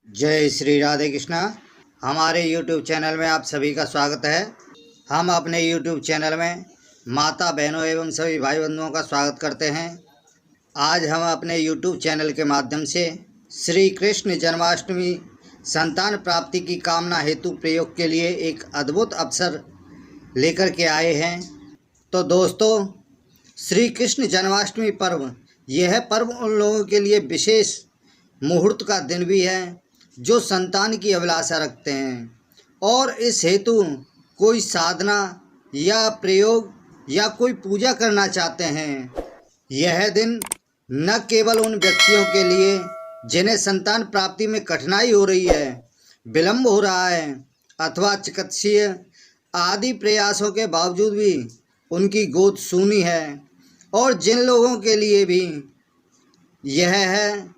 जय श्री राधे कृष्णा। हमारे YouTube channel में आप सभी का स्वागत है। हम अपने YouTube चैनल में माता बहनों एवं सभी भाई बंधुओं का स्वागत करते हैं। आज हम अपने YouTube चैनल के माध्यम से श्री कृष्ण जन्माष्टमी संतान प्राप्ति की कामना हेतु प्रयोग के लिए एक अद्भुत अवसर लेकर के आए हैं। तो दोस्तों, श्री कृष्ण जन्माष्टमी पर्व, यह पर्व उन लोगों के लिए विशेष मुहूर्त का दिन भी है जो संतान की अभिलाषा रखते हैं और इस हेतु कोई साधना या प्रयोग या कोई पूजा करना चाहते हैं। यह दिन न केवल उन व्यक्तियों के लिए जिन्हें संतान प्राप्ति में कठिनाई हो रही है, विलंब हो रहा है अथवा चिकित्सीय आदि प्रयासों के बावजूद भी उनकी गोद सूनी है, और जिन लोगों के लिए भी यह है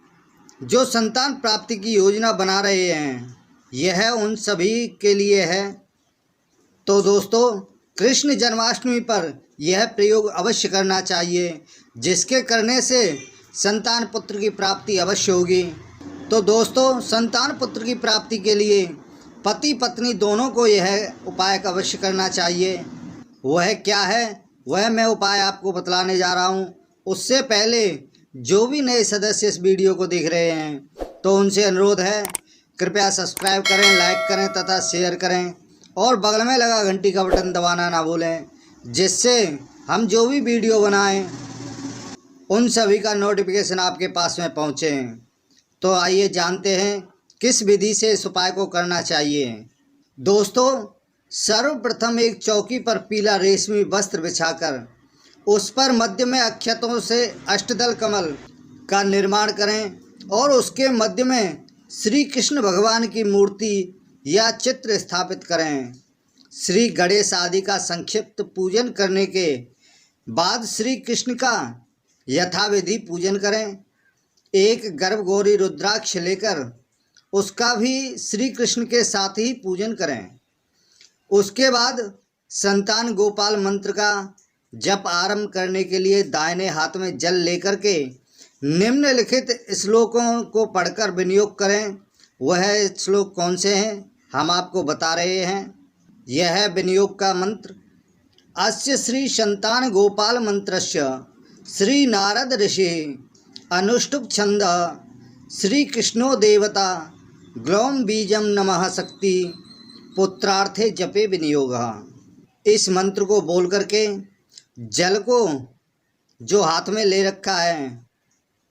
जो संतान प्राप्ति की योजना बना रहे हैं, यह उन सभी के लिए है। तो दोस्तों, कृष्ण जन्माष्टमी पर यह प्रयोग अवश्य करना चाहिए, जिसके करने से संतान पुत्र की प्राप्ति अवश्य होगी। तो दोस्तों, संतान पुत्र की प्राप्ति के लिए पति पत्नी दोनों को यह उपाय अवश्य करना चाहिए। वह क्या है, वह मैं उपाय आपको बतलाने जा रहा हूँ। उससे पहले जो भी नए सदस्य इस वीडियो को देख रहे हैं, तो उनसे अनुरोध है, कृपया सब्सक्राइब करें, लाइक करें तथा शेयर करें और बगल में लगा घंटी का बटन दबाना ना भूलें, जिससे हम जो भी वीडियो बनाएं उन सभी का नोटिफिकेशन आपके पास में पहुँचे। तो आइए जानते हैं किस विधि से इस उपाय को करना चाहिए। दोस्तों, सर्वप्रथम एक चौकी पर पीला रेशमी वस्त्र बिछाकर उस पर मध्य में अक्षतों से अष्टदल कमल का निर्माण करें और उसके मध्य में श्री कृष्ण भगवान की मूर्ति या चित्र स्थापित करें। श्री गणेश आदि का संक्षिप्त पूजन करने के बाद श्री कृष्ण का यथाविधि पूजन करें। एक गर्भगौरी रुद्राक्ष लेकर उसका भी श्री कृष्ण के साथ ही पूजन करें। उसके बाद संतान गोपाल मंत्र का जप आरंभ करने के लिए दाहिने हाथ में जल लेकर के निम्नलिखित श्लोकों को पढ़कर विनियोग करें। वह श्लोक कौन से हैं, हम आपको बता रहे हैं। यह है विनियोग का मंत्र। अस्य श्री संतान गोपाल मंत्रस्य श्री नारद ऋषि अनुष्टुप छंद श्री कृष्णो देवता ग्लौम बीजम नमः शक्ति पुत्रार्थे जपे विनियोग। इस मंत्र को बोल करके जल को जो हाथ में ले रखा है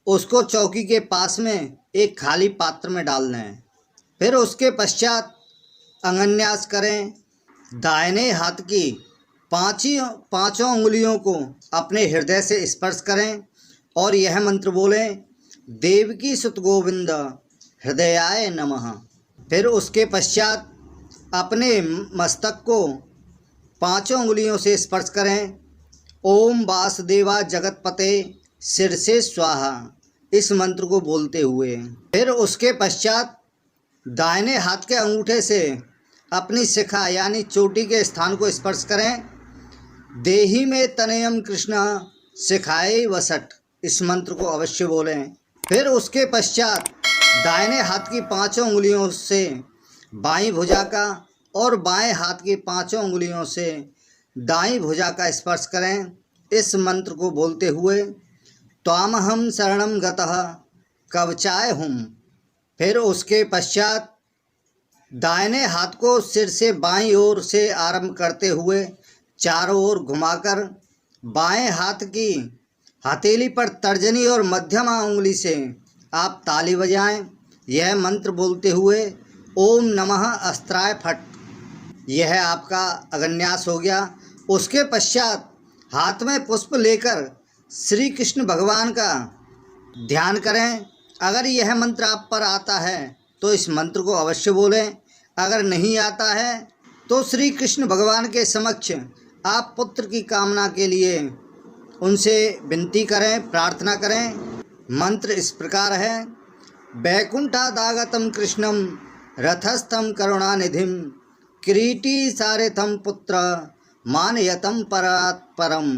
उसको चौकी के पास में एक खाली पात्र में डाल दें। फिर उसके पश्चात अंगन्यास करें। दाहिने हाथ की पांचों उंगलियों को अपने हृदय से स्पर्श करें और यह मंत्र बोलें, देवकी सुत गोविंद हृदयाय नमः। फिर उसके पश्चात अपने मस्तक को पांचों उंगलियों से स्पर्श करें। ओम वासुदेवा जगतपते शीर्षे स्वाहा, इस मंत्र को बोलते हुए फिर उसके पश्चात दाहिने हाथ के अंगूठे से अपनी शिखा यानी चोटी के स्थान को स्पर्श करें। देही में तनयम कृष्ण शिखाए वसट, इस मंत्र को अवश्य बोलें। फिर उसके पश्चात दाहिने हाथ की पांचों उंगलियों से बाईं भुजा का और बाएं हाथ की पांचों उंगलियों से दाईं भुजा का स्पर्श करें। इस मंत्र को बोलते हुए त्वामहं शरणं गतः कवचाय हुम। फिर उसके पश्चात दाहिने हाथ को सिर से बाईं ओर से आरंभ करते हुए चारों ओर घुमाकर बाएं हाथ की हथेली पर तर्जनी और मध्यमा उंगली से आप ताली बजाएं। यह मंत्र बोलते हुए ओम नमः अस्त्राय फट, यह आपका अगन्यास हो गया। उसके पश्चात हाथ में पुष्प लेकर श्री कृष्ण भगवान का ध्यान करें। अगर यह मंत्र आप पर आता है तो इस मंत्र को अवश्य बोलें। अगर नहीं आता है तो श्री कृष्ण भगवान के समक्ष आप पुत्र की कामना के लिए उनसे विनती करें, प्रार्थना करें। मंत्र इस प्रकार है, वैकुंठादागतम कृष्णम रथस्थम करुणानिधिम किरीटी सारेथम पुत्र मानयतम परात्परम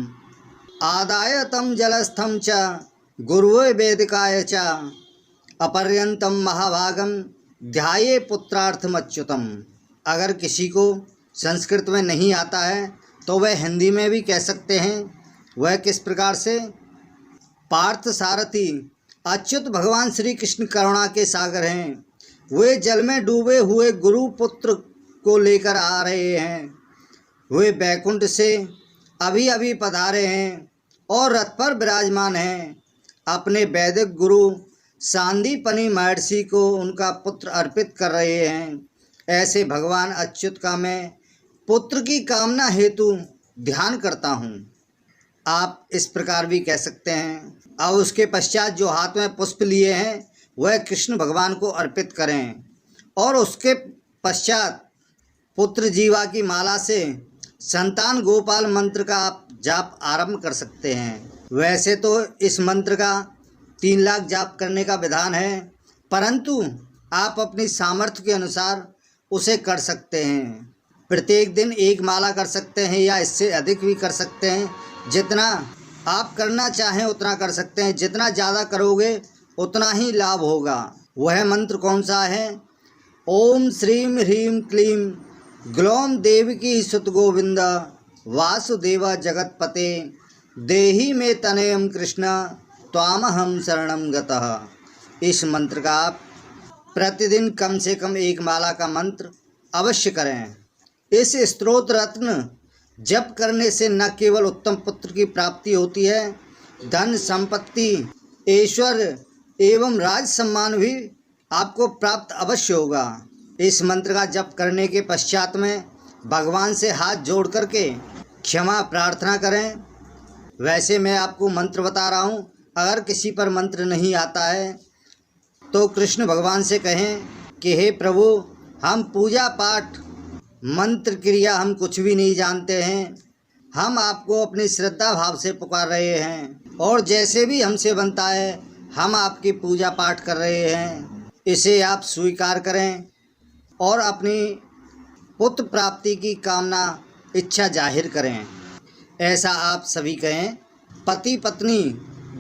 आदाय तम जलस्थम च गुरुवे वेदिकाय च अपर्यंतम महाभागम ध्याये पुत्रार्थम अच्युतम। अगर किसी को संस्कृत में नहीं आता है तो वह हिंदी में भी कह सकते हैं। वह किस प्रकार से? पार्थ सारथी अच्युत भगवान श्री कृष्ण करुणा के सागर हैं। वे जल में डूबे हुए गुरु पुत्र को लेकर आ रहे हैं। वे बैकुंठ से अभी अभी पधारे हैं और रथ पर विराजमान हैं। अपने वैदिक गुरु सांदीपनि महर्षि को उनका पुत्र अर्पित कर रहे हैं। ऐसे भगवान अच्युत का मैं पुत्र की कामना हेतु ध्यान करता हूँ। आप इस प्रकार भी कह सकते हैं। अब उसके पश्चात जो हाथ में पुष्प लिए हैं वह कृष्ण भगवान को अर्पित करें और उसके पश्चात पुत्र जीवा की माला से संतान गोपाल मंत्र का आप जाप आरंभ कर सकते हैं। वैसे तो इस मंत्र का 3 लाख जाप करने का विधान है, परंतु आप अपनी सामर्थ्य के अनुसार उसे कर सकते हैं। प्रत्येक दिन 1 माला कर सकते हैं या इससे अधिक भी कर सकते हैं। जितना आप करना चाहें उतना कर सकते हैं। जितना ज़्यादा करोगे उतना ही लाभ होगा। वह मंत्र कौन सा है? ओम श्रीम ह्रीम क्लीम ग्लौम देवकी सुत गोविंद वासुदेवा जगतपते देहि में तनयम कृष्ण त्वामहम शरणम गतः। इस मंत्र का आप प्रतिदिन कम से कम 1 माला का मंत्र अवश्य करें। इस स्तोत्र रत्न जप करने से न केवल उत्तम पुत्र की प्राप्ति होती है, धन संपत्ति ऐश्वर्य एवं राज सम्मान भी आपको प्राप्त अवश्य होगा। इस मंत्र का जप करने के पश्चात में भगवान से हाथ जोड़ करके क्षमा प्रार्थना करें। वैसे मैं आपको मंत्र बता रहा हूँ, अगर किसी पर मंत्र नहीं आता है तो कृष्ण भगवान से कहें कि हे प्रभु, हम पूजा पाठ मंत्र क्रिया हम कुछ भी नहीं जानते हैं। हम आपको अपनी श्रद्धा भाव से पुकार रहे हैं और जैसे भी हमसे बनता है हम आपकी पूजा पाठ कर रहे हैं। इसे आप स्वीकार करें और अपनी पुत्र प्राप्ति की कामना इच्छा जाहिर करें। ऐसा आप सभी कहें। पति पत्नी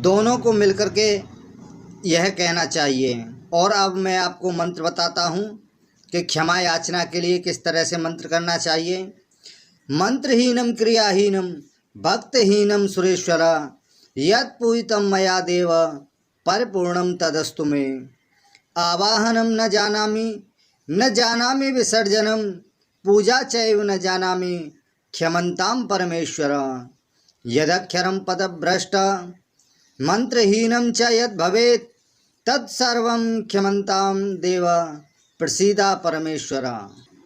दोनों को मिलकर के यह कहना चाहिए। और अब मैं आपको मंत्र बताता हूँ कि क्षमा याचना के लिए किस तरह से मंत्र करना चाहिए। मंत्रहीनम क्रियाहीनम भक्तहीनम सुरेश्वर यत् पूजितम मया देव परिपूर्णम तदस्तु मे। आवाहनम न जानामि विसर्जनम पूजा चैव न जानामि क्षमन्ताम परमेश्वर। यदक्षरम पदभ्रष्ट मंत्रहीनम च यद् भवेत् तत्सर्वं क्षमन्ताम देव प्रसीदा परमेश्वर।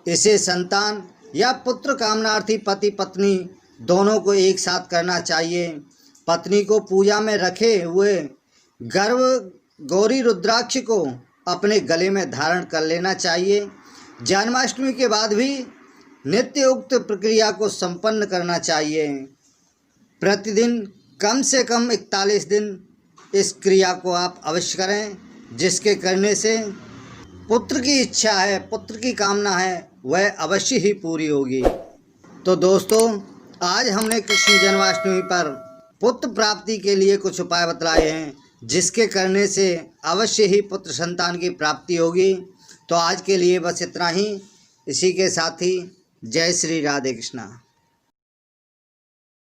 इसे संतान या पुत्र कामनार्थी पति पत्नी दोनों को एक साथ करना चाहिए। पत्नी को पूजा में रखे हुए गर्भ गौरी रुद्राक्ष को अपने गले में धारण कर लेना चाहिए। जन्माष्टमी के बाद भी नित्य उक्त प्रक्रिया को संपन्न करना चाहिए। प्रतिदिन कम से कम 41 दिन इस क्रिया को आप अवश्य करें, जिसके करने से पुत्र की इच्छा है, पुत्र की कामना है, वह अवश्य ही पूरी होगी। तो दोस्तों, आज हमने कृष्ण जन्माष्टमी पर पुत्र प्राप्ति के लिए कुछ उपाय बतलाए हैं, जिसके करने से अवश्य ही पुत्र संतान की प्राप्ति होगी। तो आज के लिए बस इतना ही। इसी के साथ ही जय श्री राधे कृष्णा।